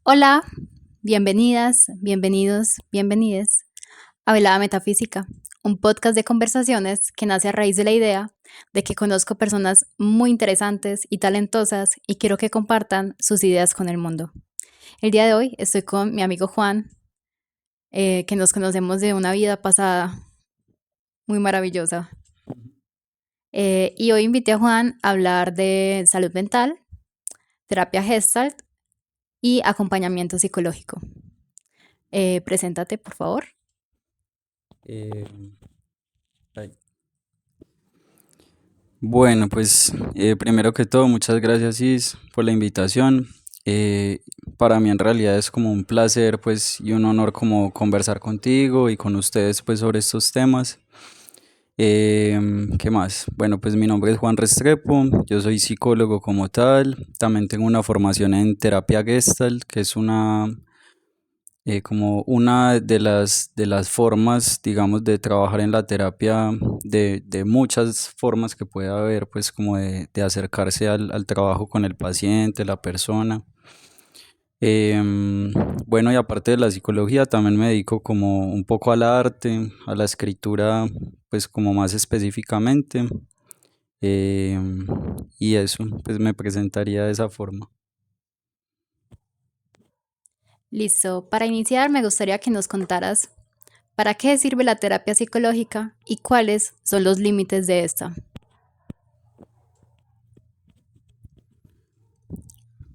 Hola, bienvenidas, bienvenidos, bienvenides a Velada Metafísica, un podcast de conversaciones que nace a raíz de la idea de que conozco personas muy interesantes y talentosas y quiero que compartan sus ideas con el mundo. El día de hoy estoy con mi amigo Juan, que nos conocemos de una vida pasada muy maravillosa. Y hoy invité a Juan a hablar de salud mental, terapia Gestalt y acompañamiento psicológico. Preséntate, por favor. Eh, ay. Bueno, pues primero que todo, muchas gracias Is por la invitación. Eh, para mí en realidad es como un placer pues y un honor como conversar contigo y con ustedes pues sobre estos temas. ¿Qué más? Bueno, pues mi nombre es Juan Restrepo, yo soy psicólogo como tal, también tengo una formación en terapia Gestalt, que es como una de las formas, digamos, de trabajar en la terapia, de muchas formas que puede haber, pues como de acercarse al trabajo con el paciente, la persona. Em, bueno, y aparte de la psicología, también me dedico como un poco al arte, a la escritura, pues como más específicamente. em, y eso, pues me presentaría de esa forma. Listo. Para iniciar, me gustaría que nos contaras para qué sirve la terapia psicológica y cuáles son los límites de esta.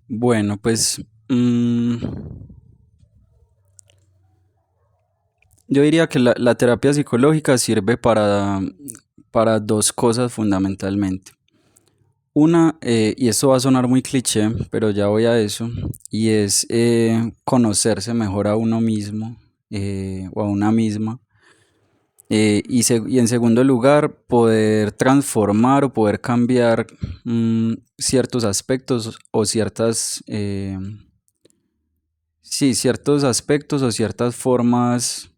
Bueno, pues yo diría que la terapia psicológica sirve para dos cosas fundamentalmente. Una, y esto va a sonar muy cliché, pero ya voy a eso, y es conocerse mejor a uno mismo o a una misma. Y en segundo lugar, poder transformar o poder cambiar ciertos aspectos o sí, ciertos aspectos o ciertas formas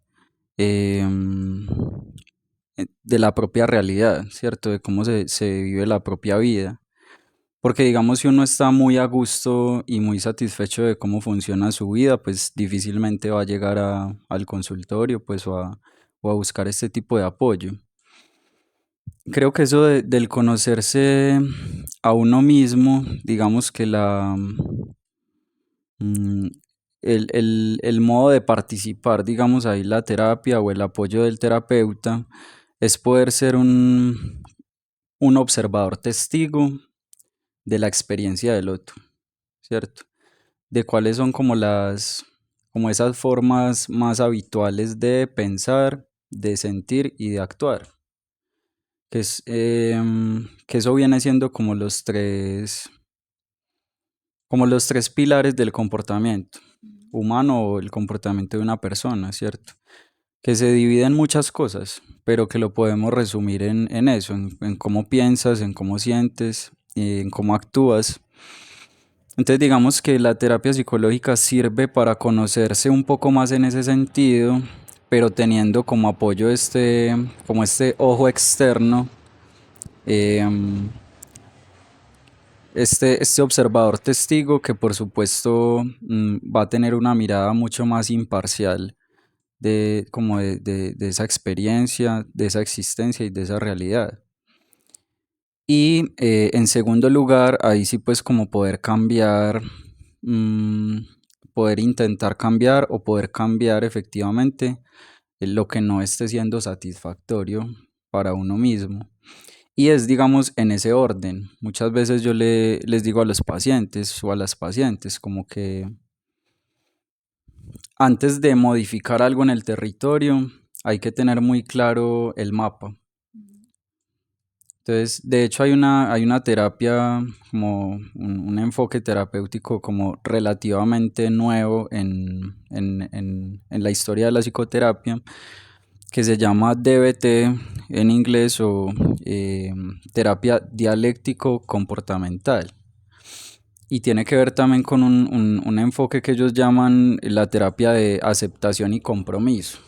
em, de la propia realidad, ¿cierto? De cómo se vive la propia vida. Porque digamos, si uno está muy a gusto y muy satisfecho de cómo funciona su vida, pues difícilmente va a llegar al consultorio, pues o a buscar este tipo de apoyo. Creo que eso del conocerse a uno mismo, digamos que mm, el modo de participar, digamos ahí la terapia o el apoyo del terapeuta, es poder ser un observador testigo de la experiencia del otro, ¿cierto? De cuáles son como esas formas más habituales de pensar, de sentir y de actuar. Que eso viene siendo como los tres pilares del comportamiento humano o el comportamiento de una persona, ¿cierto? Que se divide en muchas cosas, pero que lo podemos resumir en eso, en cómo piensas, en cómo sientes, en cómo actúas. Entonces digamos que la terapia psicológica sirve para conocerse un poco más en ese sentido, pero teniendo como apoyo como este ojo externo, em, este observador testigo que por supuesto va a tener una mirada mucho más imparcial de esa experiencia, de esa existencia y de esa realidad. Y en segundo lugar, ahí sí pues como poder cambiar, mm, poder intentar cambiar o poder cambiar efectivamente lo que no esté siendo satisfactorio para uno mismo. Y es, digamos, en ese orden. Muchas veces yo les digo a los pacientes o a las pacientes como que antes de modificar algo en el territorio hay que tener muy claro el mapa. Entonces, de hecho hay una terapia, como un enfoque terapéutico como relativamente nuevo en la historia de la psicoterapia, que se llama DBT en inglés o eh, terapia dialéctico comportamental. Y tiene que ver también con un enfoque que ellos llaman la terapia de aceptación y compromiso.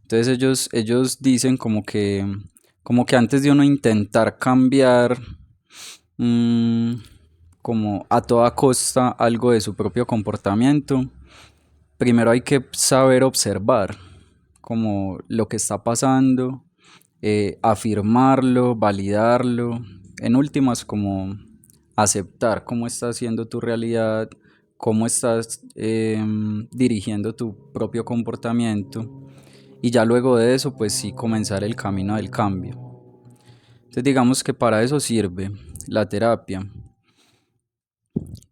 Entonces ellos dicen como que antes de uno intentar cambiar, mm, como a toda costa algo de su propio comportamiento, primero hay que saber observar como lo que está pasando, afirmarlo, validarlo, en últimas como aceptar cómo está siendo tu realidad, cómo estás dirigiendo tu propio comportamiento y ya luego de eso pues sí comenzar el camino del cambio. Entonces digamos que para eso sirve la terapia.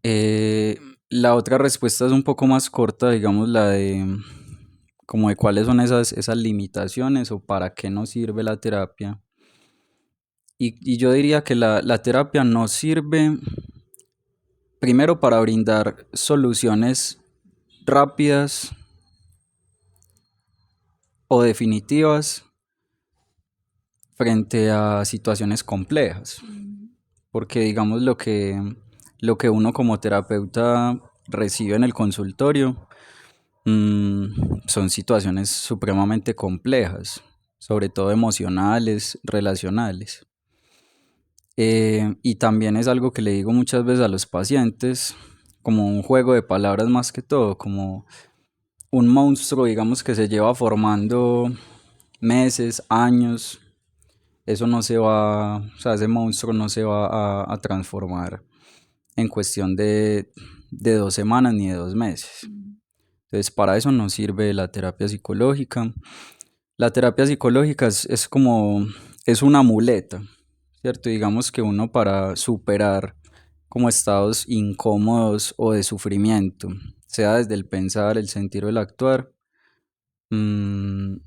Eh, la otra respuesta es un poco más corta, digamos la de como de cuáles son esas limitaciones o para qué nos sirve la terapia. Y yo diría que la terapia nos sirve primero para brindar soluciones rápidas o definitivas frente a situaciones complejas. Porque digamos lo que uno como terapeuta recibe en el consultorio son situaciones supremamente complejas, sobre todo emocionales, relacionales. Y también es algo que le digo muchas veces a los pacientes, como un juego de palabras más que todo, como un monstruo, digamos, que se lleva formando meses, años. Eso no se va, o sea, ese monstruo no se va a transformar en cuestión de 2 semanas ni de 2 meses. Entonces, para eso nos sirve la terapia psicológica. La terapia psicológica es como, es una muleta, ¿cierto? Digamos que uno para superar como estados incómodos o de sufrimiento, sea desde el pensar, el sentir o el actuar, mm,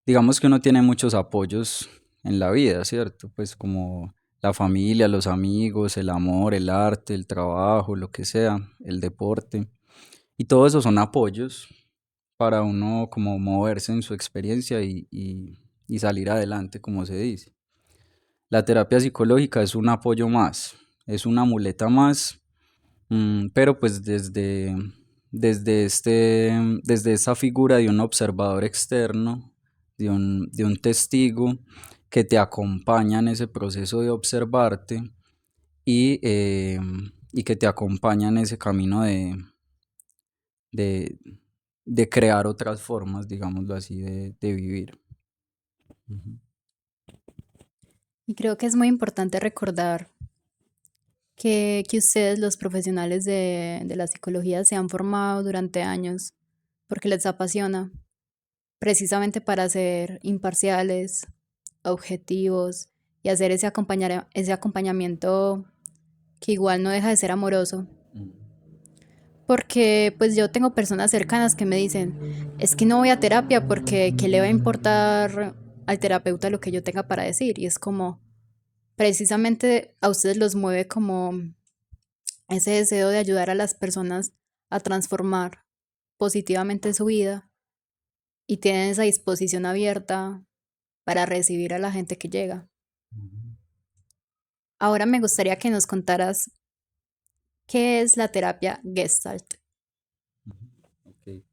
digamos que uno tiene muchos apoyos en la vida, ¿cierto? Pues como la familia, los amigos, el amor, el arte, el trabajo, lo que sea, el deporte. Y todo eso son apoyos para uno como moverse en su experiencia y salir adelante, como se dice. La terapia psicológica es un apoyo más, es una muleta más, pero pues desde esta figura de un observador externo, de un testigo que te acompaña en ese proceso de observarte y que te acompaña en ese camino de, de crear otras formas, digámoslo así, de vivir. Ujú. Y creo que es muy importante recordar que ustedes, los profesionales de la psicología, se han formado durante años porque les apasiona, precisamente para ser imparciales, objetivos y hacer ese acompañamiento que igual no deja de ser amoroso. Porque pues yo tengo personas cercanas que me dicen, es que no voy a terapia porque ¿qué le va a importar al terapeuta lo que yo tenga para decir? Y es como, precisamente a ustedes los mueve como ese deseo de ayudar a las personas a transformar positivamente su vida y tienen esa disposición abierta para recibir a la gente que llega. Ahora me gustaría que nos contaras qué es la terapia Gestalt. Ok.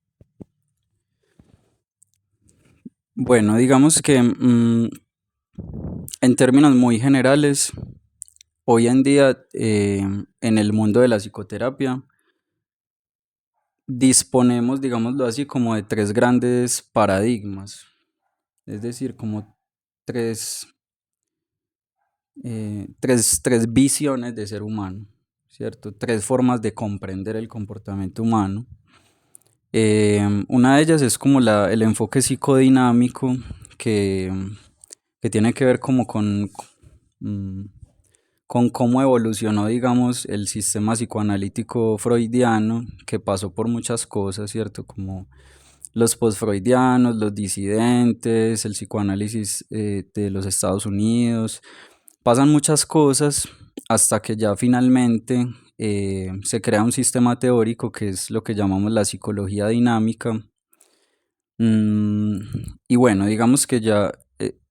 Bueno, digamos que en términos muy generales, hoy en día en el mundo de la psicoterapia disponemos, digámoslo así, como de tres grandes paradigmas, es decir, como tres, tres visiones de ser humano, ¿cierto? Tres formas de comprender el comportamiento humano. Una de ellas es como el enfoque psicodinámico que, que tiene que ver como mm, con cómo evolucionó, digamos, el sistema psicoanalítico freudiano, que pasó por muchas cosas, ¿cierto? Como los postfreudianos, los disidentes, el psicoanálisis de los Estados Unidos. Pasan muchas cosas hasta que ya finalmente se crea un sistema teórico que es lo que llamamos la psicología dinámica. Mm, y bueno, digamos que ya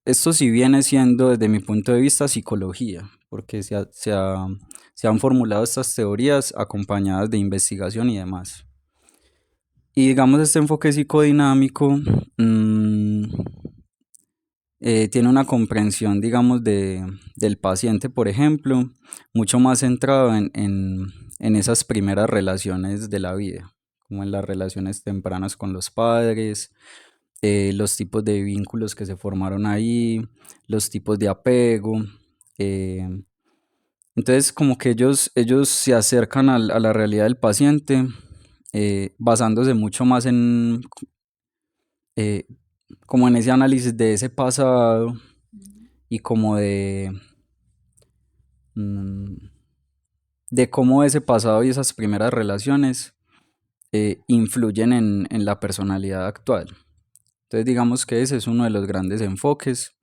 esto sí viene siendo desde mi punto de vista psicología, porque se han formulado estas teorías acompañadas de investigación y demás. Y digamos este enfoque psicodinámico tiene una comprensión, digamos, del paciente, por ejemplo, mucho más centrado en esas primeras relaciones de la vida, como en las relaciones tempranas con los padres, los tipos de vínculos que se formaron ahí, los tipos de apego. eh, entonces, como que ellos se acercan a la realidad del paciente basándose mucho más eh, como en ese análisis de ese pasado y como mm, de cómo ese pasado y esas primeras relaciones influyen en la personalidad actual. Entonces digamos que ese es uno de los grandes enfoques.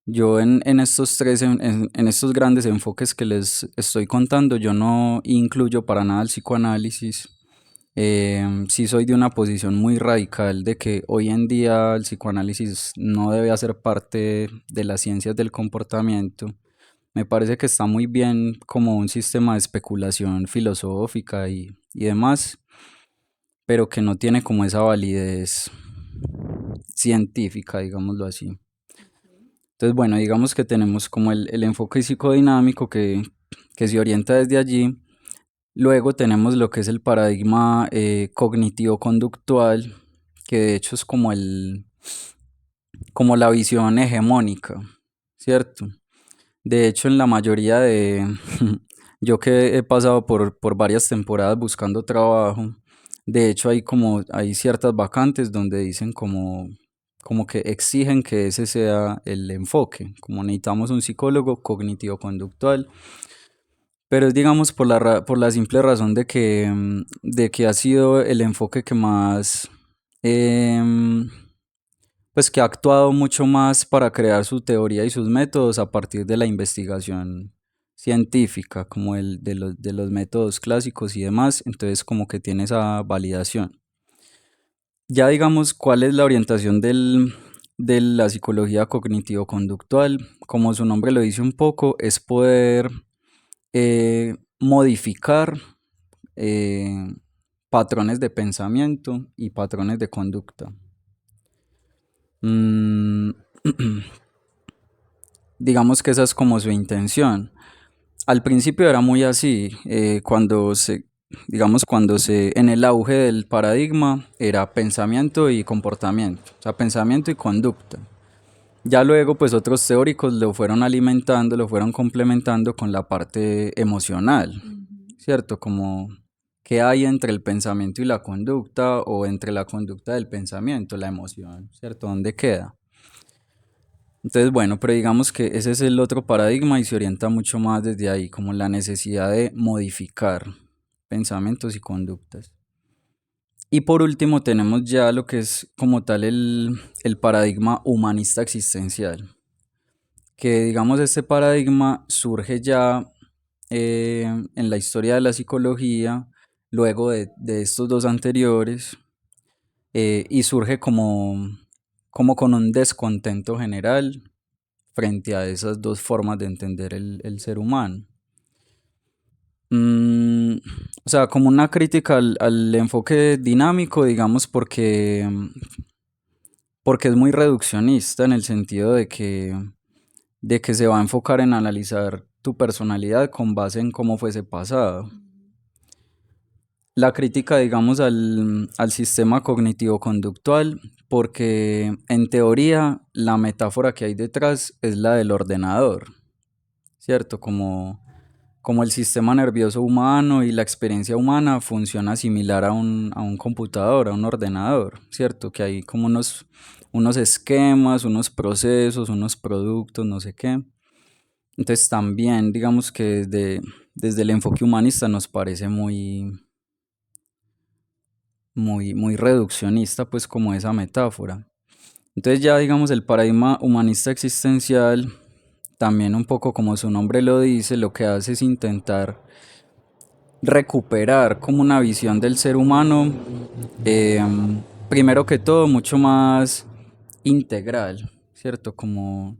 Yo en estos en estos grandes enfoques que les estoy contando, yo no incluyo para nada el psicoanálisis. Sí soy de una posición muy radical de que hoy en día el psicoanálisis no debe hacer parte de las ciencias del comportamiento. Me parece que está muy bien como un sistema de especulación filosófica y demás, pero que no tiene como esa validez científica, digámoslo así. Entonces, bueno, digamos que tenemos como el enfoque psicodinámico que se orienta desde allí. Luego tenemos lo que es el paradigma cognitivo-conductual, que de hecho es como la visión hegemónica, ¿cierto? De hecho, en la mayoría de... Yo que he pasado por varias temporadas buscando trabajo, de hecho hay ciertas vacantes donde dicen como que exigen que ese sea el enfoque, como necesitamos un psicólogo cognitivo-conductual, pero es digamos por la simple razón de que ha sido el enfoque que más... em, pues que ha actuado mucho más para crear su teoría y sus métodos a partir de la investigación científica, como de los métodos clásicos y demás, entonces como que tiene esa validación. Ya digamos cuál es la orientación de la psicología cognitivo-conductual, como su nombre lo dice un poco, es poder modificar eh, patrones de pensamiento y patrones de conducta. Mm, digamos que esa es como su intención. Al principio era muy así, cuando en el auge del paradigma era pensamiento y comportamiento, o sea, pensamiento y conducta. Ya luego, pues otros teóricos lo fueron alimentando, lo fueron complementando con la parte emocional, ¿cierto? Como qué hay entre el pensamiento y la conducta, o entre la conducta del pensamiento, la emoción, ¿cierto? ¿Dónde queda? Entonces, bueno, pero digamos que ese es el otro paradigma y se orienta mucho más desde ahí, como la necesidad de modificar pensamientos y conductas. Y por último tenemos ya lo que es como tal el paradigma humanista existencial, que digamos este paradigma surge ya en la historia de la psicología, luego de estos dos anteriores, y surge como con un descontento general frente a esas dos formas de entender el ser humano. Mm, o sea, como una crítica al enfoque dinámico, digamos, porque es muy reduccionista en el sentido de que se va a enfocar en analizar tu personalidad con base en cómo fue ese pasado. La crítica, digamos, al sistema cognitivo-conductual, porque en teoría la metáfora que hay detrás es la del ordenador, ¿cierto? Como el sistema nervioso humano y la experiencia humana funciona similar a un computador, a un ordenador, ¿cierto? Que hay como unos esquemas, unos procesos, unos productos, no sé qué. Entonces también, digamos que desde el enfoque humanista nos parece muy reduccionista, pues como esa metáfora. Entonces ya digamos el paradigma humanista existencial, también un poco como su nombre lo dice, lo que hace es intentar recuperar como una visión del ser humano, eh, primero que todo, mucho más integral, ¿cierto? Como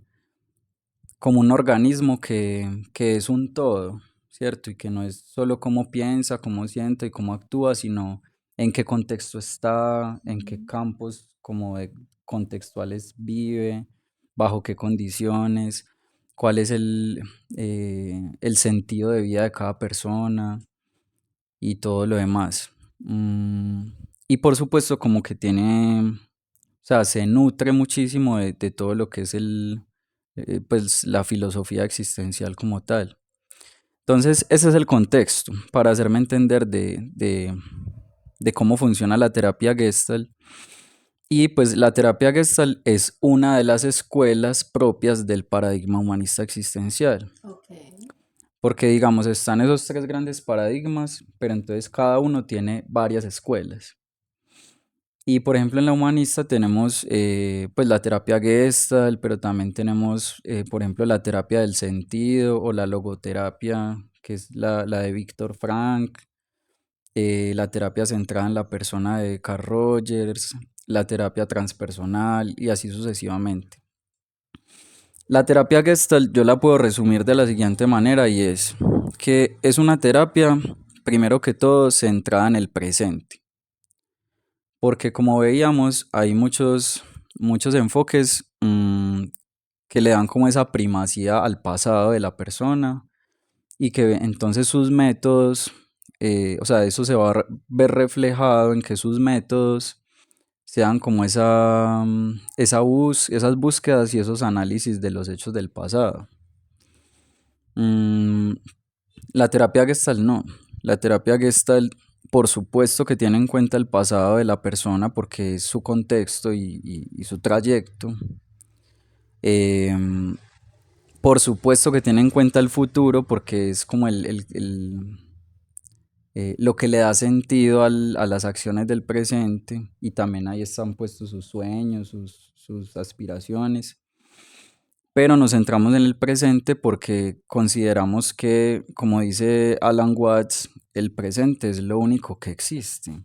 un organismo que es un todo, ¿cierto? Y que no es solo cómo piensa, cómo siente y cómo actúa, sino en qué contexto está, en qué campos como contextuales vive, bajo qué condiciones, cuál es el sentido de vida de cada persona y todo lo demás. Y por supuesto como que tiene, o sea, se nutre muchísimo de todo lo que es pues la filosofía existencial como tal. Entonces, ese es el contexto para hacerme entender de cómo funciona la terapia Gestalt. Y pues la terapia Gestalt es una de las escuelas propias del paradigma humanista existencial. Porque digamos, están esos tres grandes paradigmas, pero entonces cada uno tiene varias escuelas. Y por ejemplo en la humanista tenemos pues la terapia Gestalt, pero también tenemos por ejemplo la terapia del sentido o la logoterapia, que es la de Viktor Frankl, la terapia centrada en la persona de Carl Rogers, la terapia transpersonal y así sucesivamente. La terapia Gestalt yo la puedo resumir de la siguiente manera y es que es una terapia, primero que todo, centrada en el presente. Porque como veíamos, hay muchos enfoques que le dan como esa primacía al pasado de la persona y que entonces sus métodos, o sea, eso se va a ver reflejado en que sus métodos sean como esas búsquedas y esos análisis de los hechos del pasado. La terapia Gestalt no. La terapia Gestalt, por supuesto que tiene en cuenta el pasado de la persona porque es su contexto y su trayecto. Por supuesto que tiene en cuenta el futuro porque es como lo que le da sentido a las acciones del presente y también ahí están puestos sus sueños, sus aspiraciones. Pero nos centramos en el presente porque consideramos que, como dice Alan Watts, el presente es lo único que existe.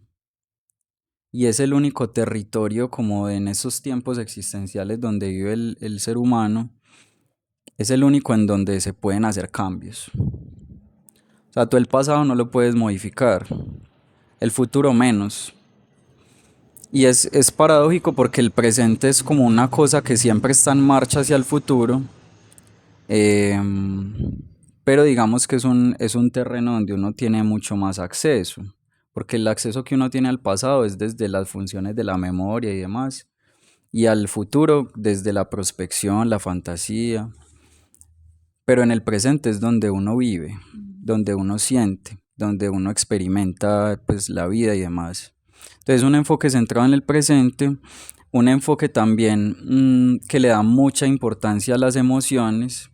Y es el único territorio como en esos tiempos existenciales donde vive el ser humano, es el único en donde se pueden hacer cambios. O sea, tú el pasado no lo puedes modificar, el futuro menos. Y es paradójico porque el presente es como una cosa que siempre está en marcha hacia el futuro. Pero digamos que es un terreno donde uno tiene mucho más acceso, porque el acceso que uno tiene al pasado es desde las funciones de la memoria y demás, y al futuro desde la prospección, la fantasía, pero en el presente es donde uno vive, donde uno siente, donde uno experimenta pues la vida y demás. Entonces un enfoque centrado en el presente, un enfoque también que le da mucha importancia a las emociones,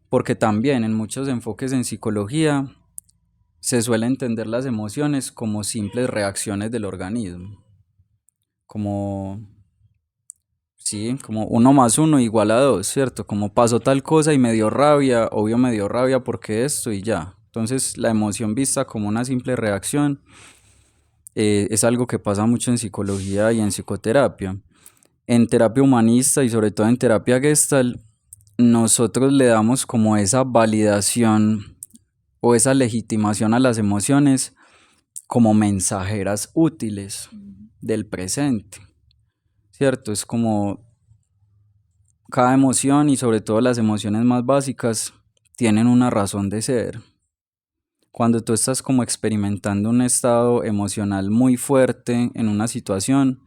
porque también en muchos enfoques en psicología se suele entender las emociones como simples reacciones del organismo, como, sí, como 1 más 1 = 2, ¿cierto? Como pasó tal cosa y me dio rabia, obvio me dio rabia porque esto y ya. Entonces la emoción vista como una simple reacción es algo que pasa mucho en psicología y en psicoterapia. En terapia humanista y sobre todo en terapia Gestalt, nosotros le damos como esa validación o esa legitimación a las emociones como mensajeras útiles del presente, ¿cierto? Es como cada emoción y sobre todo las emociones más básicas tienen una razón de ser. Cuando tú estás como experimentando un estado emocional muy fuerte en una situación,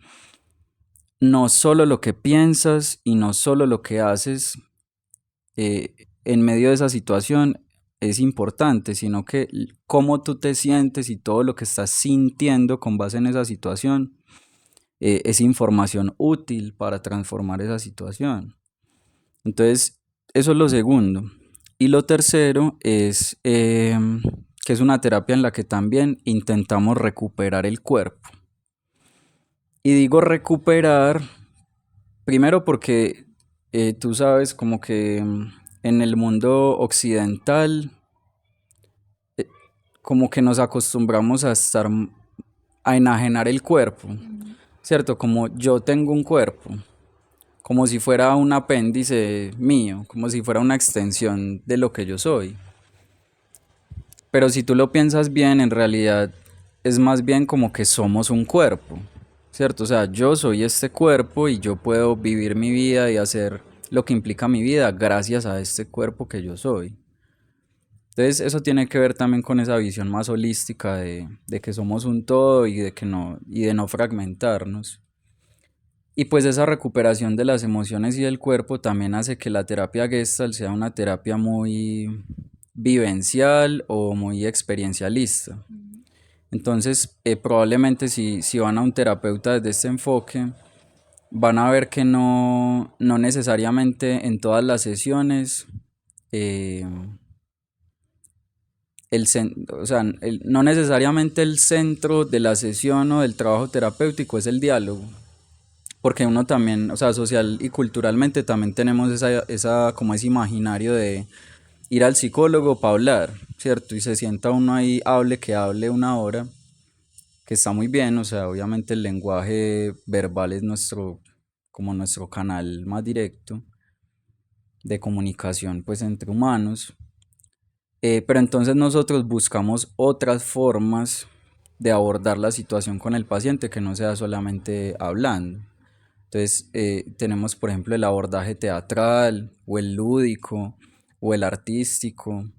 no solo lo que piensas y no solo lo que haces en medio de esa situación es importante, sino que cómo tú te sientes y todo lo que estás sintiendo con base en esa situación es información útil para transformar esa situación. Entonces, eso es lo segundo. Y lo tercero es que es una terapia en la que también intentamos recuperar el cuerpo. Y digo recuperar, primero porque tú sabes como que en el mundo occidental como que nos acostumbramos a enajenar el cuerpo, ¿cierto? Como yo tengo un cuerpo, como si fuera un apéndice mío, como si fuera una extensión de lo que yo soy. Pero si tú lo piensas bien, en realidad es más bien como que somos un cuerpo, ¿cierto? O sea, yo soy este cuerpo y yo puedo vivir mi vida y hacer lo que implica mi vida gracias a este cuerpo que yo soy. Entonces eso tiene que ver también con esa visión más holística de que somos un todo y y de no fragmentarnos. Y pues esa recuperación de las emociones y del cuerpo también hace que la terapia Gestalt sea una terapia muy vivencial o muy experiencialista. Entonces, probablemente si van a un terapeuta desde este enfoque, van a ver que no necesariamente en todas las sesiones, eh, o sea, no necesariamente el centro de la sesión o del trabajo terapéutico es el diálogo, porque uno también, o sea, social y culturalmente también tenemos como ese imaginario de ir al psicólogo para hablar, ¿cierto? Y se sienta uno ahí, hable una hora, que está muy bien, o sea, obviamente el lenguaje verbal es como nuestro canal más directo de comunicación, pues, entre humanos. Pero entonces nosotros buscamos otras formas de abordar la situación con el paciente que no sea solamente hablando. Entonces tenemos por ejemplo el abordaje teatral o el lúdico o el artístico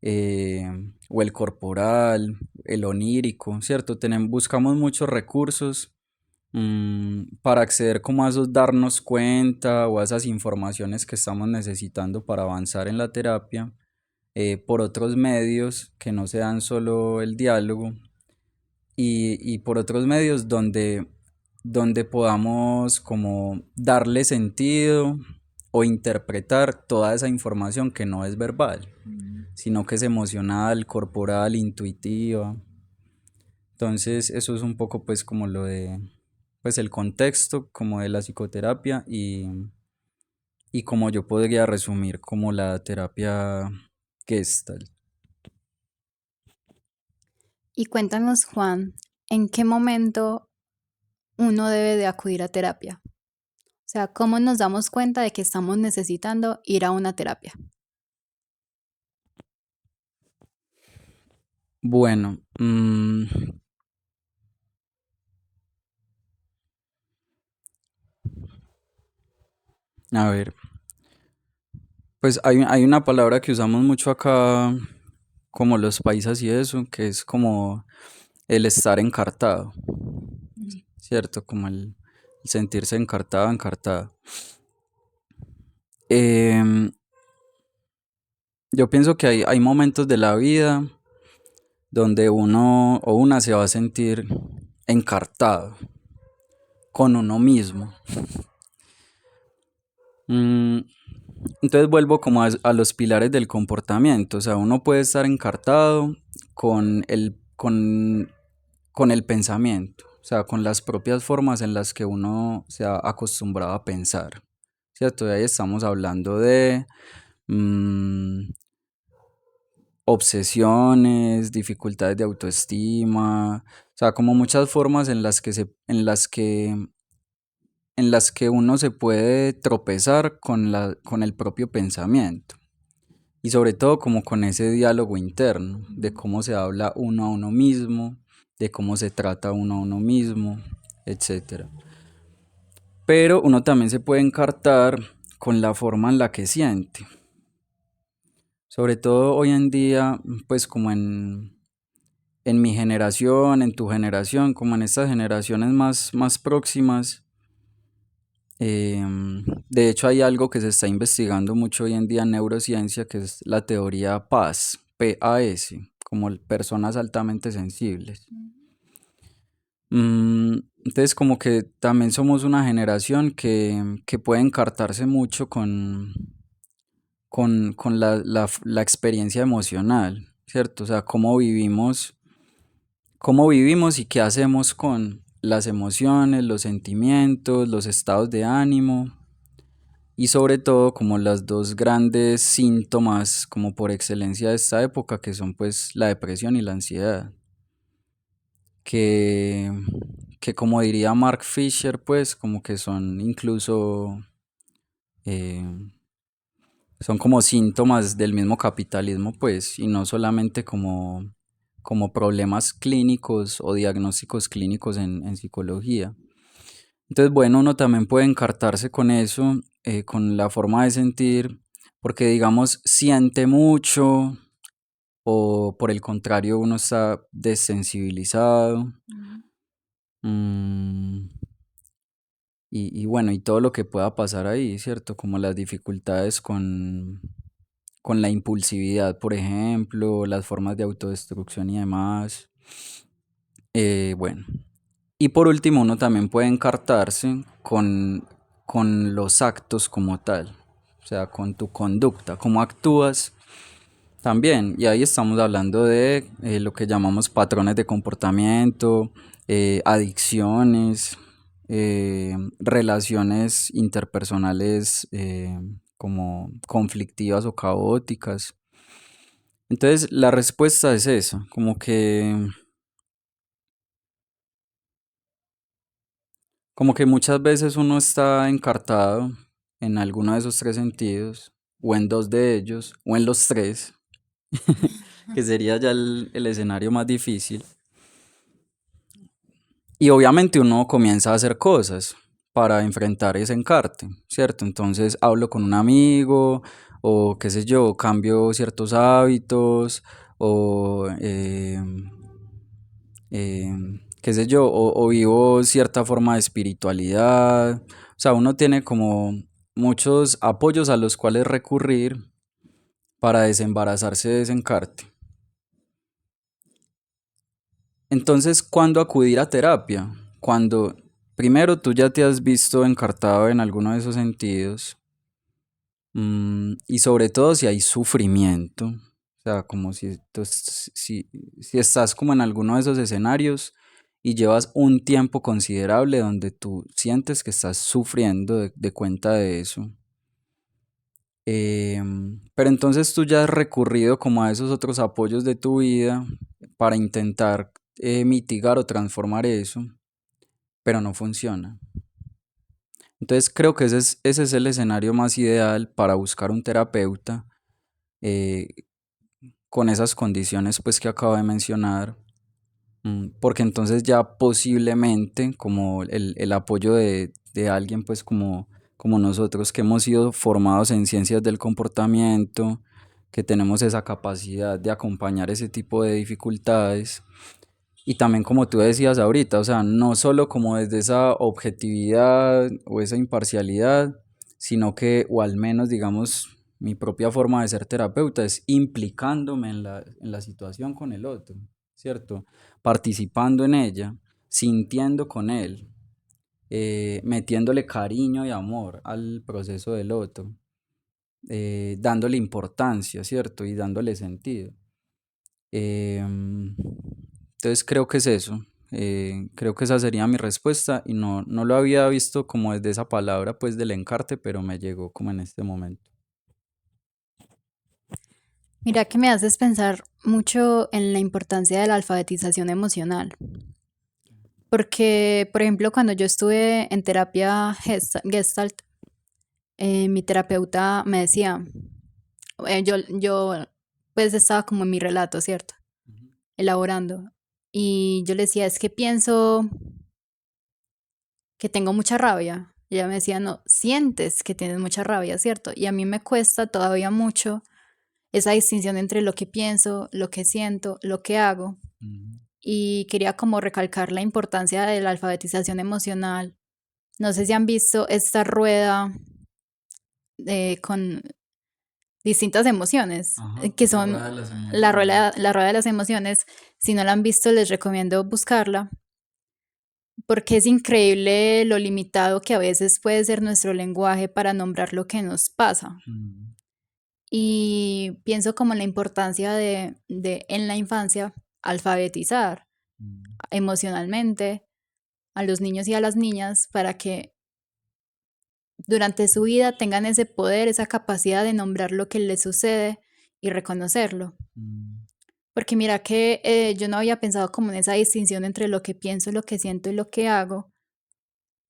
eh, o el corporal, el onírico, ¿cierto? Buscamos muchos recursos para acceder como a esos darnos cuenta o a esas informaciones que estamos necesitando para avanzar en la terapia por otros medios que no sean solo el diálogo y por otros medios donde podamos como darle sentido o interpretar toda esa información que no es verbal, sino que es emocional, corporal, intuitiva. Entonces eso es un poco pues como lo de pues el contexto como de la psicoterapia y como yo podría resumir como la terapia Gestalt. Y cuéntanos, Juan, ¿en qué momento uno debe de acudir a terapia? O sea, ¿cómo nos damos cuenta de que estamos necesitando ir a una terapia? Bueno, a ver, pues hay una palabra que usamos mucho acá, como los paisas y eso, que es como el estar encartado, ¿cierto? Como el sentirse encartado, encartado. Em, yo pienso que hay momentos de la vida donde uno o una se va a sentir encartado con uno mismo. Mm, entonces vuelvo como a los pilares del comportamiento. O sea, uno puede estar encartado con el pensamiento, o sea, con las propias formas en las que uno se ha acostumbrado a pensar. ¿Cierto? Y ahí estamos hablando de obsesiones, dificultades de autoestima, o sea, como muchas formas en las que uno se puede tropezar con el propio pensamiento y sobre todo como con ese diálogo interno de cómo se habla uno a uno mismo, de cómo se trata uno a uno mismo, etcétera. Pero uno también se puede encartar con la forma en la que siente. Sobre todo hoy en día, pues como en mi generación, en tu generación, como en estas generaciones más próximas. De hecho, hay algo que se está investigando mucho hoy en día en neurociencia, que es la teoría PAS, PAS, como personas altamente sensibles. Entonces, como que también somos una generación que puede encartarse mucho con la experiencia emocional, ¿cierto? O sea, cómo vivimos y qué hacemos con las emociones, los sentimientos, los estados de ánimo y sobre todo como las dos grandes síntomas como por excelencia de esta época que son pues la depresión y la ansiedad. Que, que como diría Mark Fisher pues como que son incluso eh, son como síntomas del mismo capitalismo pues y no solamente como problemas clínicos o diagnósticos clínicos en psicología. Entonces, bueno, uno también puede encartarse con eso con la forma de sentir, porque digamos, siente mucho o por el contrario uno está desensibilizado. mm, y bueno, y todo lo que pueda pasar ahí, ¿cierto? Como las dificultades con la impulsividad, por ejemplo, las formas de autodestrucción y demás. Bueno, y por último, uno también puede encartarse con los actos como tal, o sea, con tu conducta, cómo actúas también. Y ahí estamos hablando de lo que llamamos patrones de comportamiento, adicciones, relaciones interpersonales como conflictivas o caóticas. Entonces, la respuesta es esa, como que muchas veces uno está encartado en alguno de esos tres sentidos, o en dos de ellos, o en los tres, que sería ya el escenario más difícil. Y obviamente uno comienza a hacer cosas para enfrentar ese encarte, ¿cierto? Entonces hablo con un amigo, o qué sé yo, cambio ciertos hábitos, o qué sé yo, o vivo cierta forma de espiritualidad. O sea, uno tiene como muchos apoyos a los cuales recurrir para desembarazarse de ese encarte. Entonces, ¿cuándo acudir a terapia? Cuando primero tú ya te has visto encartado en alguno de esos sentidos, y sobre todo si hay sufrimiento, o sea, como si estás como en alguno de esos escenarios y llevas un tiempo considerable donde tú sientes que estás sufriendo de cuenta de eso. Pero entonces tú ya has recurrido como a esos otros apoyos de tu vida para intentar mitigar o transformar eso, pero no funciona. Entonces creo que ese es el escenario más ideal para buscar un terapeuta eh, con esas condiciones pues que acabo de mencionar, porque entonces ya posiblemente como el apoyo de alguien pues como nosotros que hemos sido formados en ciencias del comportamiento, que tenemos esa capacidad de acompañar ese tipo de dificultades. Y también como tú decías ahorita, o sea, no solo como desde esa objetividad o esa imparcialidad, sino que, o al menos digamos, mi propia forma de ser terapeuta es implicándome en la situación con el otro, ¿cierto? Participando en ella, sintiendo con él, metiéndole cariño y amor al proceso del otro, dándole importancia, ¿cierto? Y dándole sentido. Entonces creo que es eso. Creo que esa sería mi respuesta y no lo había visto como desde esa palabra pues del encarte, pero me llegó como en este momento. Mira que me haces pensar mucho en la importancia de la alfabetización emocional. Porque, por ejemplo, cuando yo estuve en terapia Gestalt, mi terapeuta me decía, yo pues estaba como en mi relato, ¿cierto? Elaborando. Y yo le decía, es que pienso que tengo mucha rabia. Y ella me decía, no, sientes que tienes mucha rabia, ¿cierto? Y a mí me cuesta todavía mucho esa distinción entre lo que pienso, lo que siento, lo que hago. Ujú. Y quería como recalcar la importancia de la alfabetización emocional. No sé si han visto esta rueda con distintas emociones, Ajá, que la son rueda de las emociones. la rueda de las emociones. Si no la han visto, les recomiendo buscarla, porque es increíble lo limitado que a veces puede ser nuestro lenguaje para nombrar lo que nos pasa. Mm, Y pienso como en la importancia de en la infancia alfabetizar mm, emocionalmente a los niños y a las niñas para que durante su vida tengan ese poder, esa capacidad de nombrar lo que les sucede y reconocerlo. mm, Porque mira que yo no había pensado como en esa distinción entre lo que pienso, lo que siento y lo que hago,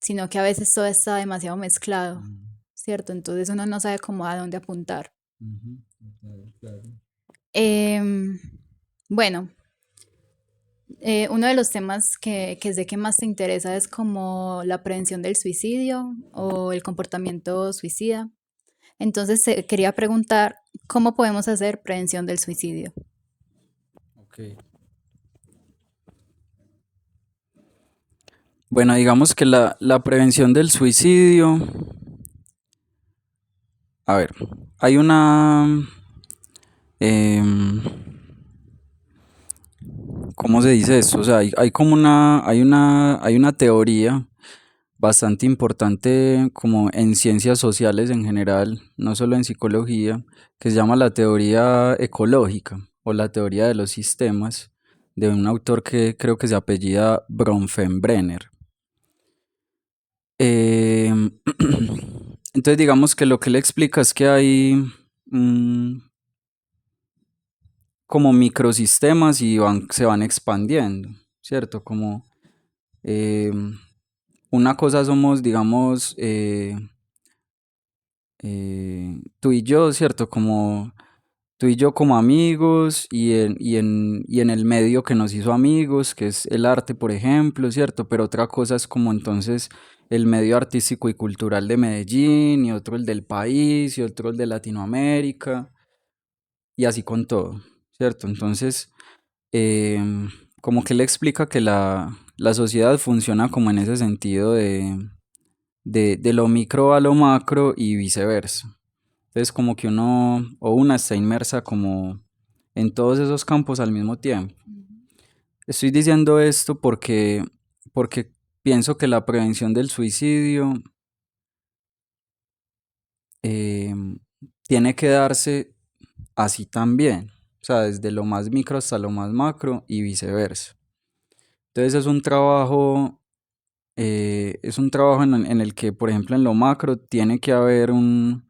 sino que a veces todo está demasiado mezclado, mm, ¿cierto? Entonces uno no sabe cómo a dónde apuntar. ujú, claro, claro. Em, bueno, Uno de los temas que sé que más te interesa es como la prevención del suicidio o el comportamiento suicida. Entonces, quería preguntar, ¿cómo podemos hacer prevención del suicidio? Ok. Bueno, digamos que la prevención del suicidio, a ver, hay em, ¿cómo se dice esto? O sea, hay como hay una teoría bastante importante como en ciencias sociales en general, no solo en psicología, que se llama la teoría ecológica o la teoría de los sistemas, de un autor que creo que se apellida Bronfenbrenner. Em, entonces digamos que lo que le explica es que hay mm, como microsistemas y se van expandiendo, ¿cierto? Como em, una cosa somos, digamos, tú y yo, ¿cierto? Como tú y yo como amigos y en el medio que nos hizo amigos, que es el arte, por ejemplo, ¿cierto? Pero otra cosa es como entonces el medio artístico y cultural de Medellín y otro el del país y otro el de Latinoamérica y así con todo, ¿cierto? Entonces, em, como que le explica que la sociedad funciona como en ese sentido de lo micro a lo macro y viceversa. Entonces como que uno o una está inmersa como en todos esos campos al mismo tiempo. Estoy diciendo esto porque pienso que la prevención del suicidio eh, tiene que darse así también. O sea, desde lo más micro hasta lo más macro y viceversa. Entonces es un trabajo en el que, por ejemplo, en lo macro tiene que haber como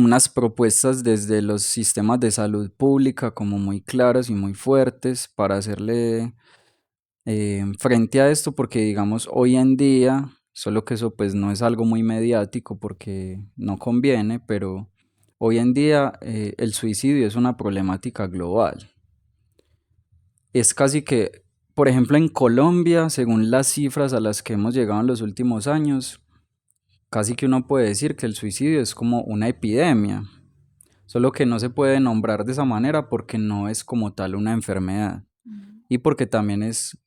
unas propuestas desde los sistemas de salud pública como muy claras y muy fuertes para hacerle frente a esto, porque digamos hoy en día, solo que eso pues no es algo muy mediático porque no conviene, pero hoy en día el suicidio es una problemática global. Es casi que, por ejemplo, en Colombia, según las cifras a las que hemos llegado en los últimos años, casi que uno puede decir que el suicidio es como una epidemia, solo que no se puede nombrar de esa manera porque no es como tal una enfermedad y porque también es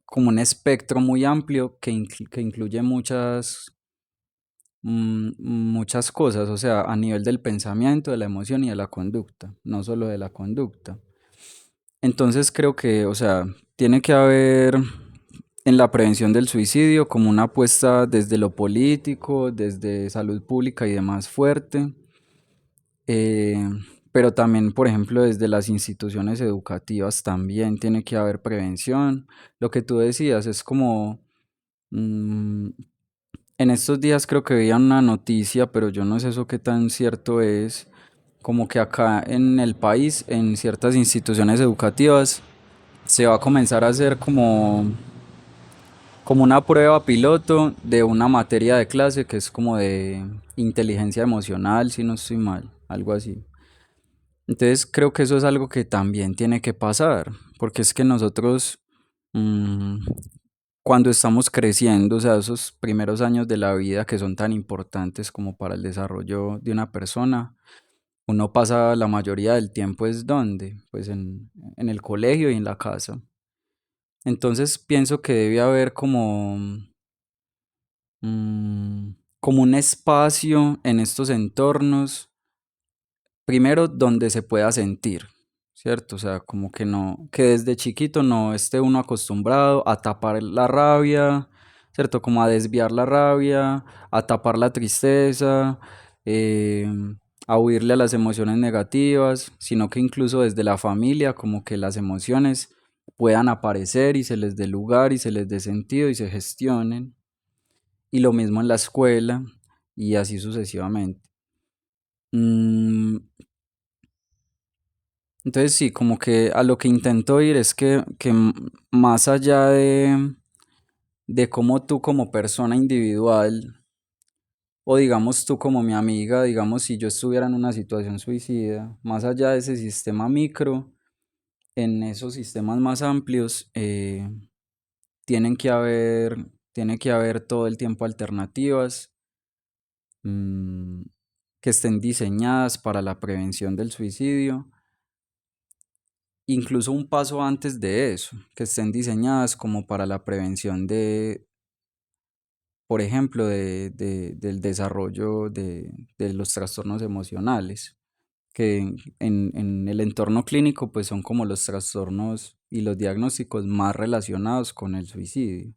como un espectro muy amplio que incluye muchas cosas, o sea, a nivel del pensamiento, de la emoción y de la conducta, no solo de la conducta. Entonces creo que, o sea, tiene que haber en la prevención del suicidio como una apuesta desde lo político, desde salud pública y demás fuerte, eh, pero también, por ejemplo, desde las instituciones educativas también tiene que haber prevención. Lo que tú decías es como, mm, en estos días creo que veía una noticia, pero yo no sé eso qué tan cierto es, como que acá en el país, en ciertas instituciones educativas, se va a comenzar a hacer como una prueba piloto de una materia de clase que es como de inteligencia emocional, si no estoy mal, algo así. Entonces creo que eso es algo que también tiene que pasar, porque es que nosotros mm, cuando estamos creciendo, o sea, esos primeros años de la vida que son tan importantes como para el desarrollo de una persona, uno pasa la mayoría del tiempo es donde, pues en el colegio y en la casa. Entonces pienso que debe haber como un espacio en estos entornos primero donde se pueda sentir, ¿cierto? O sea, como que no, que desde chiquito no esté uno acostumbrado a tapar la rabia, ¿cierto? Como a desviar la rabia, a tapar la tristeza, eh, a huirle a las emociones negativas, sino que incluso desde la familia, como que las emociones puedan aparecer y se les dé lugar y se les dé sentido y se gestionen. Y lo mismo en la escuela y así sucesivamente. Mm, Entonces sí, como que a lo que intento ir es que más allá de cómo tú como persona individual, o digamos tú como mi amiga, digamos si yo estuviera en una situación suicida, más allá de ese sistema micro, en esos sistemas más amplios tienen que haber, tiene que haber todo el tiempo alternativas mm, que estén diseñadas para la prevención del suicidio, incluso un paso antes de eso, que estén diseñadas como para la prevención de, por ejemplo, del desarrollo de los trastornos emocionales, que en el entorno clínico pues son como los trastornos y los diagnósticos más relacionados con el suicidio.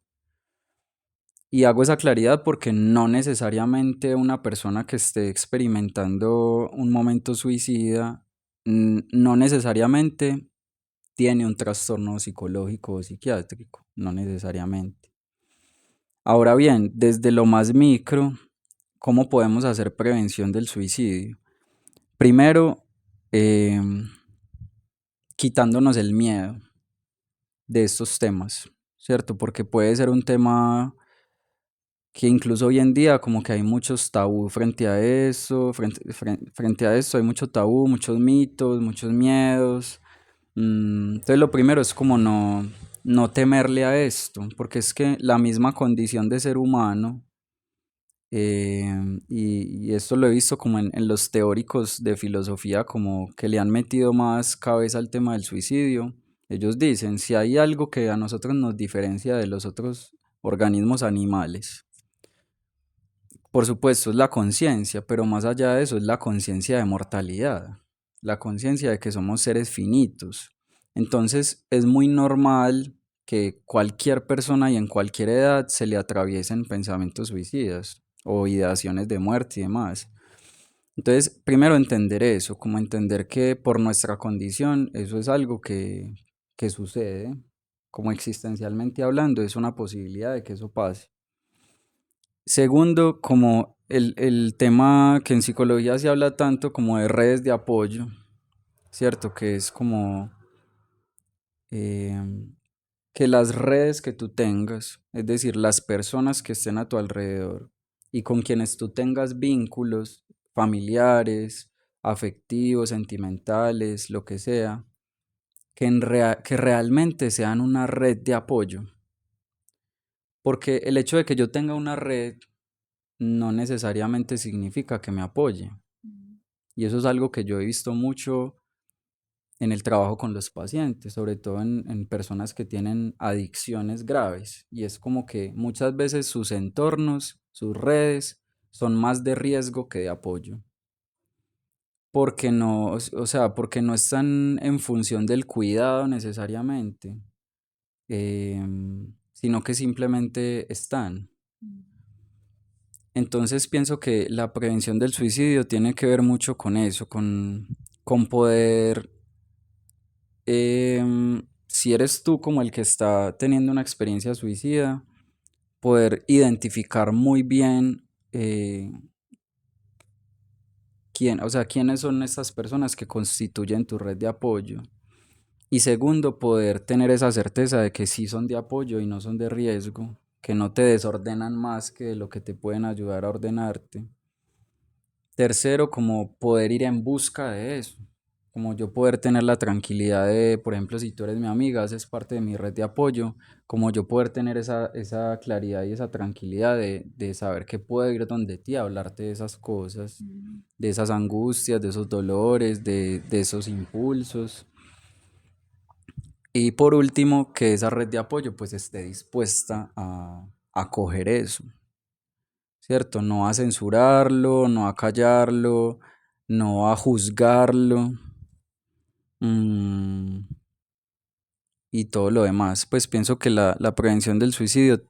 Y hago esa claridad porque no necesariamente una persona que esté experimentando un momento suicida, no necesariamente tiene un trastorno psicológico o psiquiátrico, no necesariamente. Ahora bien, desde lo más micro, ¿cómo podemos hacer prevención del suicidio? Primero, quitándonos el miedo de estos temas, ¿cierto? Porque puede ser un tema que incluso hoy en día como que hay muchos tabú frente a eso, frente a esto hay mucho tabú, muchos mitos, muchos miedos. Entonces lo primero es como no temerle a esto, porque es que la misma condición de ser humano, y esto lo he visto como en los teóricos de filosofía como que le han metido más cabeza al tema del suicidio. Ellos dicen, si hay algo que a nosotros nos diferencia de los otros organismos animales, por supuesto es la conciencia, pero más allá de eso es la conciencia de mortalidad, la conciencia de que somos seres finitos. Entonces es muy normal que cualquier persona y en cualquier edad se le atraviesen pensamientos suicidas o ideaciones de muerte y demás. Entonces, primero entender eso, como entender que por nuestra condición eso es algo que sucede, como existencialmente hablando, es una posibilidad de que eso pase. Segundo, como el tema que en psicología se habla tanto como de redes de apoyo, ¿cierto? Que es como em, que las redes que tú tengas, es decir, las personas que estén a tu alrededor y con quienes tú tengas vínculos familiares, afectivos, sentimentales, lo que sea, que realmente sean una red de apoyo. Porque el hecho de que yo tenga una red no necesariamente significa que me apoye. Y eso es algo que yo he visto mucho en el trabajo con los pacientes, sobre todo en personas que tienen adicciones graves. Y es como que muchas veces sus entornos, sus redes, son más de riesgo que de apoyo. Porque no, o sea, porque no están en función del cuidado necesariamente, sino que simplemente están. Entonces pienso que la prevención del suicidio tiene que ver mucho con eso, con poder, si eres tú como el que está teniendo una experiencia suicida, poder identificar muy bien o sea, quiénes son estas personas que constituyen tu red de apoyo. Y segundo, poder tener esa certeza de que sí son de apoyo y no son de riesgo, que no te desordenan más que lo que te pueden ayudar a ordenarte. Tercero, como poder ir en busca de eso, como yo poder tener la tranquilidad de, por ejemplo, si tú eres mi amiga, haces parte de mi red de apoyo, como yo poder tener esa claridad y esa tranquilidad de saber que puedo ir donde ti a hablarte de esas cosas, de esas angustias, de esos dolores, de esos impulsos. Y por último, que esa red de apoyo pues esté dispuesta a acoger eso, ¿cierto? No a censurarlo, no a callarlo, no a juzgarlo, mm, y todo lo demás. Pues pienso que la prevención del suicidio,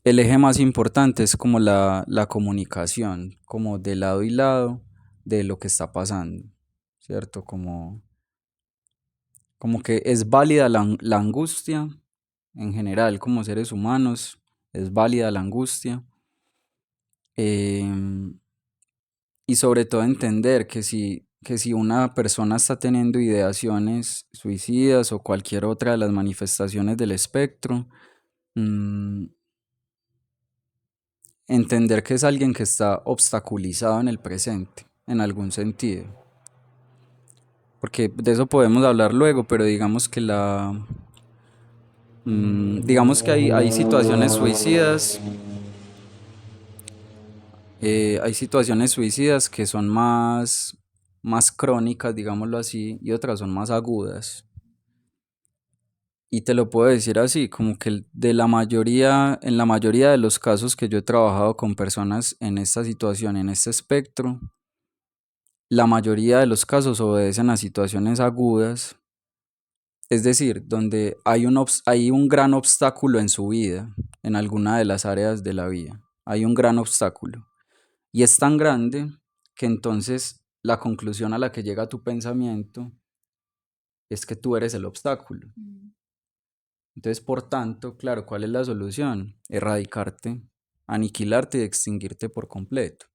el eje más importante es como la comunicación, como de lado y lado de lo que está pasando, ¿cierto? Como que es válida la angustia en general como seres humanos, es válida la angustia. em, Y sobre todo entender que si una persona está teniendo ideaciones suicidas o cualquier otra de las manifestaciones del espectro, mm, entender que es alguien que está obstaculizado en el presente, en algún sentido. porque de eso podemos hablar luego, pero digamos que hay situaciones suicidas, hay situaciones suicidas que son más crónicas, digámoslo así, y otras son más agudas. Y te lo puedo decir así, como que en la mayoría de los casos que yo he trabajado con personas en esta situación, en este espectro, la mayoría de los casos obedecen a situaciones agudas, es decir, donde hay un gran obstáculo en su vida, en alguna de las áreas de la vida. Hay un gran obstáculo. Y es tan grande que entonces la conclusión a la que llega tu pensamiento es que tú eres el obstáculo. Entonces, por tanto, claro, ¿cuál es la solución? Erradicarte, aniquilarte y extinguirte por completo.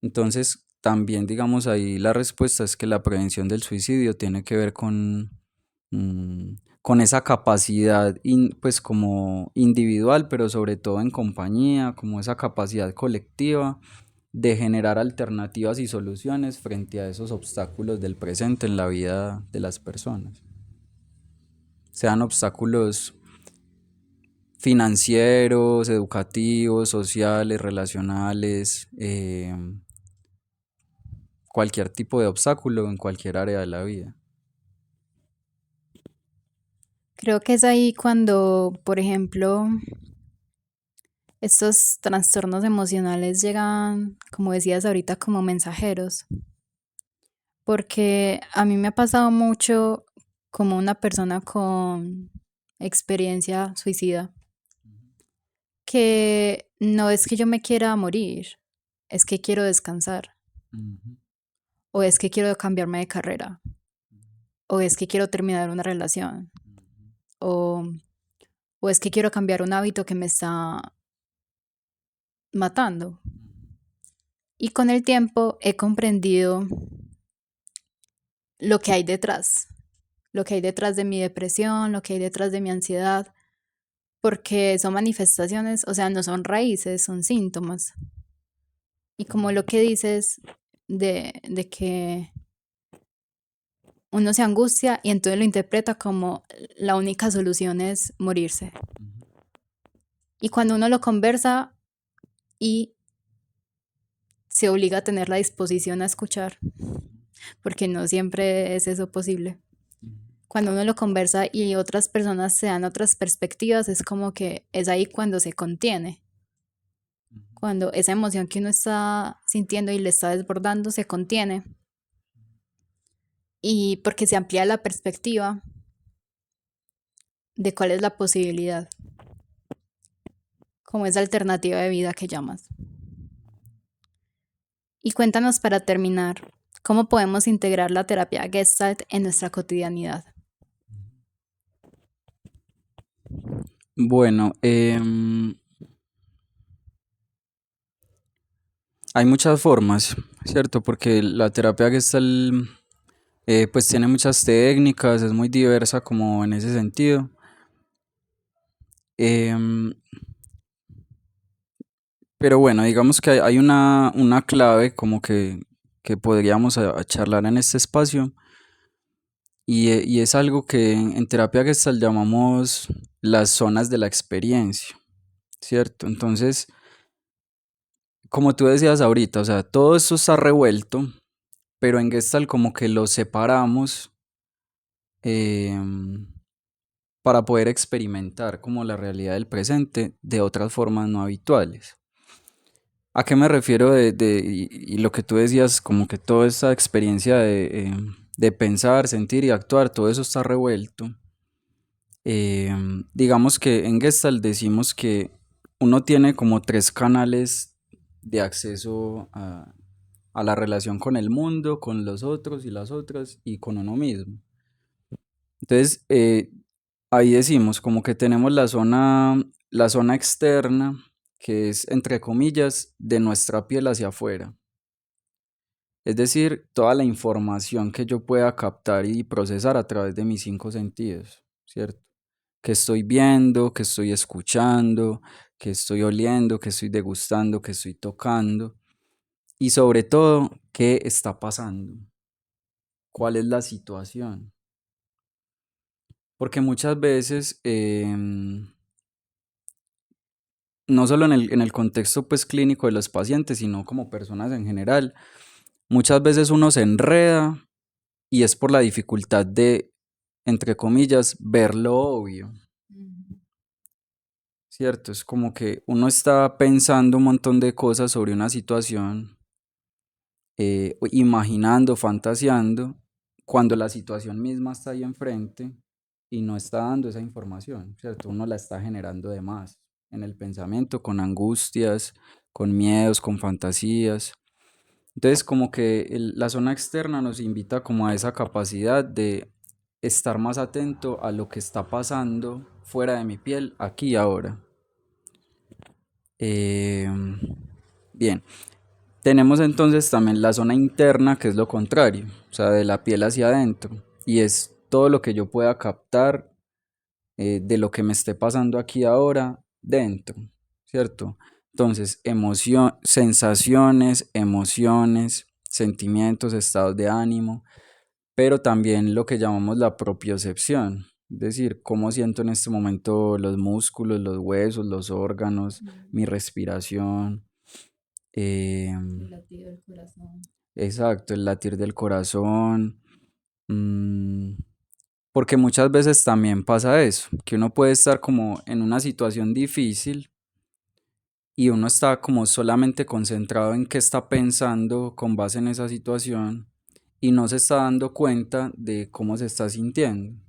Entonces, también, digamos, ahí la respuesta es que la prevención del suicidio tiene que ver con esa capacidad, pues como individual, pero sobre todo en compañía, como esa capacidad colectiva de generar alternativas y soluciones frente a esos obstáculos del presente en la vida de las personas. Sean obstáculos financieros, educativos, sociales, relacionales, cualquier tipo de obstáculo en cualquier área de la vida. Creo que es ahí cuando, por ejemplo, estos trastornos emocionales llegan, como decías ahorita, como mensajeros, porque a mí me ha pasado mucho como una persona con experiencia suicida, que no es que yo me quiera morir, es que quiero descansar, Ujú. o es que quiero cambiarme de carrera, o es que quiero terminar una relación, o, o es que quiero cambiar un hábito que me está matando. Y con el tiempo he comprendido lo que hay detrás, lo que hay detrás de mi depresión, lo que hay detrás de mi ansiedad, porque son manifestaciones, o sea, no son raíces, son síntomas. Y como lo que dices de que uno se angustia y entonces lo interpreta como la única solución es morirse. Y cuando uno lo conversa y se obliga a tener la disposición a escuchar, porque no siempre es eso posible. Cuando uno lo conversa y otras personas se dan otras perspectivas, es como que es ahí cuando se contiene, cuando esa emoción que uno está sintiendo y le está desbordando se contiene y porque se amplía la perspectiva de cuál es la posibilidad, como esa alternativa de vida que llamas. Y cuéntanos para terminar, ¿cómo podemos integrar la terapia Gestalt en nuestra cotidianidad? Bueno, hay muchas formas, ¿cierto? Porque la terapia Gestalt pues tiene muchas técnicas, es muy diversa como en ese sentido. Em, pero bueno, digamos que hay una clave como que podríamos a charlar en este espacio y es algo que en terapia Gestalt llamamos las zonas de la experiencia, ¿cierto? Entonces, como tú decías ahorita, o sea, todo esto está revuelto, pero en Gestalt como que lo separamos em, para poder experimentar como la realidad del presente de otras formas no habituales. ¿A qué me refiero y lo que tú decías, como que toda esa experiencia de pensar, sentir y actuar, todo eso está revuelto? Digamos que en Gestalt decimos que uno tiene como tres canales de acceso a la relación con el mundo, con los otros y las otras y con uno mismo. Entonces, ahí decimos como que tenemos la zona externa, que es, entre comillas, de nuestra piel hacia afuera. Es decir, toda la información que yo pueda captar y procesar a través de mis cinco sentidos, ¿cierto? Que estoy viendo, que estoy escuchando, que estoy oliendo, que estoy degustando, que estoy tocando y sobre todo, qué está pasando. cuál es la situación. Porque muchas veces, no solo en el contexto pues, clínico de los pacientes, sino como personas en general, muchas veces uno se enreda y es por la dificultad de, entre comillas, ver lo obvio. ¿Cierto? Es como que uno está pensando un montón de cosas sobre una situación, imaginando, fantaseando, cuando la situación misma está ahí enfrente y no está dando esa información, ¿cierto? Uno la está generando de más en el pensamiento, con angustias, con miedos, con fantasías. Entonces, como que la zona externa nos invita como a esa capacidad de estar más atento a lo que está pasando fuera de mi piel, aquí y ahora. Eh, Bien, tenemos entonces también la zona interna, que es lo contrario, o sea, de la piel hacia adentro, y es todo lo que yo pueda captar de lo que me esté pasando aquí ahora dentro, ¿cierto? Entonces, sensaciones, emociones, sentimientos, estados de ánimo, pero también lo que llamamos la propiocepción, es decir, cómo siento en este momento los músculos, los huesos, los órganos, mi respiración. El latido del corazón. Exacto, el latir del corazón. mm, Porque muchas veces también pasa eso, que uno puede estar como en una situación difícil y uno está como solamente concentrado en qué está pensando con base en esa situación y no se está dando cuenta de cómo se está sintiendo.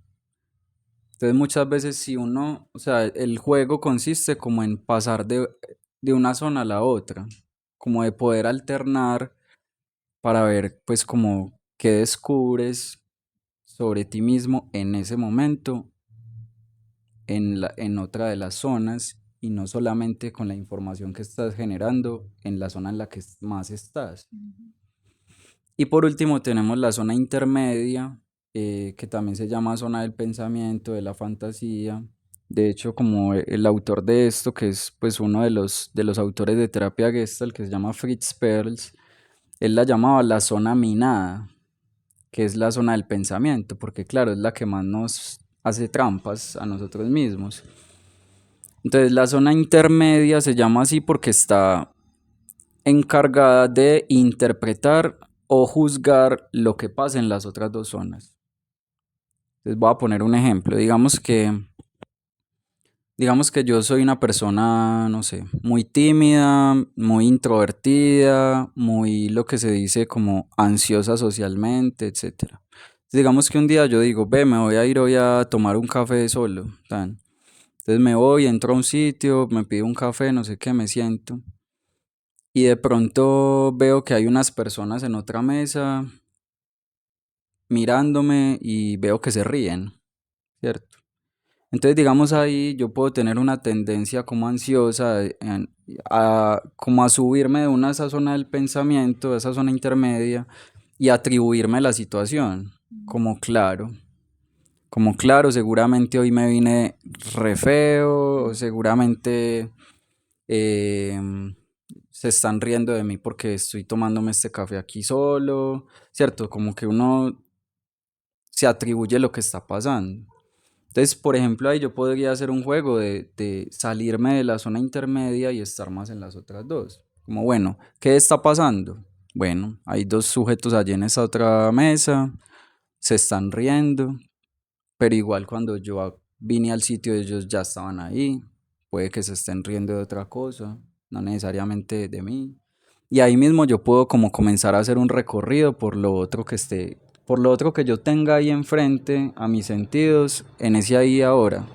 Entonces muchas veces si uno, o sea, el juego consiste como en pasar de una zona a la otra, como de poder alternar para ver pues como qué descubres sobre ti mismo en ese momento, en otra de las zonas y no solamente con la información que estás generando en la zona en la que más estás. Y por último tenemos la zona intermedia, que también se llama zona del pensamiento, de la fantasía. De hecho, como el autor de esto, que es pues uno de los autores de terapia Gestalt, que se llama Fritz Perls, él la llamaba la zona minada, que es la zona del pensamiento, porque claro, es la que más nos hace trampas a nosotros mismos. Entonces la zona intermedia se llama así porque está encargada de interpretar o juzgar lo que pasa en las otras dos zonas. Entonces voy a poner un ejemplo. Digamos que yo soy una persona, no sé, muy tímida, muy introvertida, muy lo que se dice como ansiosa socialmente, etcétera. Digamos que un día yo digo, ve, me voy a ir hoy a tomar un café solo, tan. Entonces me voy, entro a un sitio, me pido un café, no sé qué, me siento. Y de pronto veo que hay unas personas en otra mesa mirándome y veo que se ríen, ¿cierto? Entonces, digamos ahí, yo puedo tener una tendencia como ansiosa como a subirme de una esa zona del pensamiento, de esa zona intermedia, y atribuirme la situación, como claro. Como claro, seguramente hoy me vine re feo, seguramente eh, se están riendo de mí porque estoy tomándome este café aquí solo, ¿cierto? Como que uno se atribuye lo que está pasando. Entonces, por ejemplo, ahí yo podría hacer un juego de salirme de la zona intermedia y estar más en las otras dos. Como, bueno, ¿qué está pasando? Bueno, hay dos sujetos allí en esa otra mesa, se están riendo, pero igual cuando yo vine al sitio ellos ya estaban ahí, puede que se estén riendo de otra cosa, no necesariamente de mí. Y ahí mismo yo puedo como comenzar a hacer un recorrido por lo otro que esté, por lo otro que yo tenga ahí enfrente a mis sentidos, en ese ahí y ahora.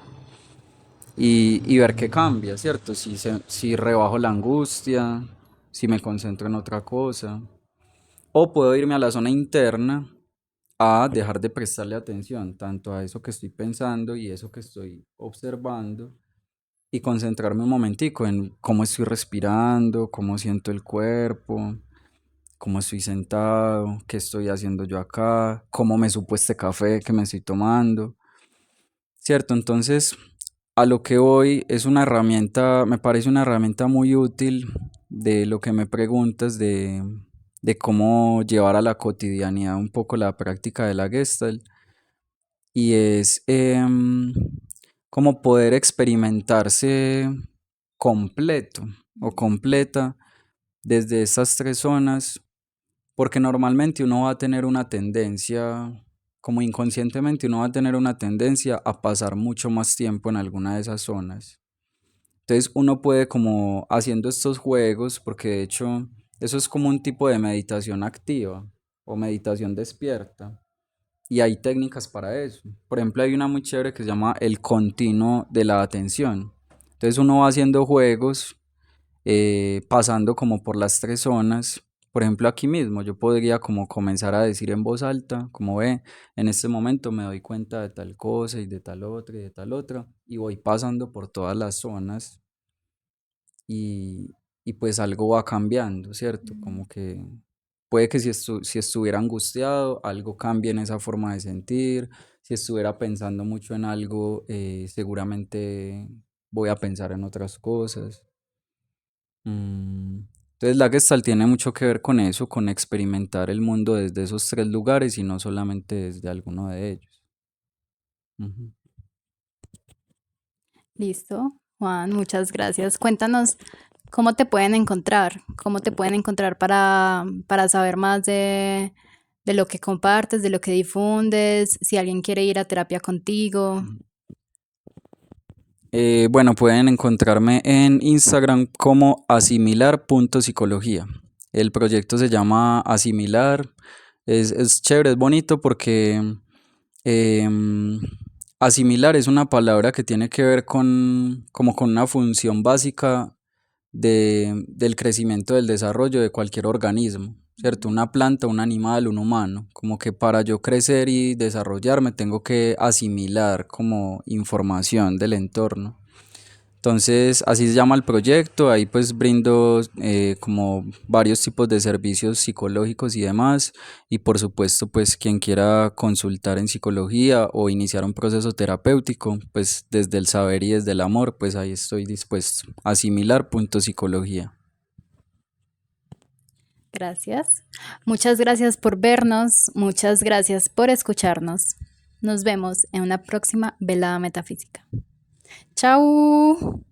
Y ver qué cambia, ¿cierto? Si rebajo la angustia, si me concentro en otra cosa. O puedo irme a la zona interna a dejar de prestarle atención tanto a eso que estoy pensando y eso que estoy observando y concentrarme un momentico en cómo estoy respirando, cómo siento el cuerpo, cómo estoy sentado, qué estoy haciendo yo acá, cómo me supo este café que me estoy tomando, ¿cierto? Entonces, a lo que voy es una herramienta, me parece una herramienta muy útil de lo que me preguntas de cómo llevar a la cotidianidad un poco la práctica de la Gestalt y es como poder experimentarse completo o completa desde estas tres zonas, porque normalmente uno va a tener una tendencia, como inconscientemente uno va a tener una tendencia a pasar mucho más tiempo en alguna de esas zonas. Entonces uno puede como haciendo estos juegos, porque de hecho eso es como un tipo de meditación activa o meditación despierta. Y hay técnicas para eso. Por ejemplo, hay una muy chévere que se llama el continuo de la atención. Entonces uno va haciendo juegos, pasando como por las tres zonas. Por ejemplo, aquí mismo yo podría como comenzar a decir en voz alta, como ve, en este momento me doy cuenta de tal cosa y de tal otra y de tal otra, y voy pasando por todas las zonas y pues algo va cambiando, ¿cierto? Como que puede que si estuviera angustiado, algo cambie en esa forma de sentir. Si estuviera pensando mucho en algo, seguramente voy a pensar en otras cosas. Mm, Entonces la Gestalt tiene mucho que ver con eso, con experimentar el mundo desde esos tres lugares y no solamente desde alguno de ellos. Ujú. Listo, Juan, muchas gracias. Cuéntanos cómo te pueden encontrar para saber más de lo que compartes, de lo que difundes, si alguien quiere ir a terapia contigo. Bueno, pueden encontrarme en Instagram como asimilar.psicología. El proyecto se llama Asimilar. Es chévere, es bonito porque em, asimilar es una palabra que tiene que ver como con una función básica del crecimiento, del desarrollo de cualquier organismo, ¿cierto? Una planta, un animal, un humano. Como que para yo crecer y desarrollarme tengo que asimilar como información del entorno. Entonces, así se llama el proyecto, ahí pues brindo como varios tipos de servicios psicológicos y demás, y por supuesto pues quien quiera consultar en psicología o iniciar un proceso terapéutico, pues desde el saber y desde el amor, pues ahí estoy dispuesto. Asimilar.psicología. Gracias. Muchas gracias por vernos, muchas gracias por escucharnos. Nos vemos en una próxima velada metafísica. ¡Chao!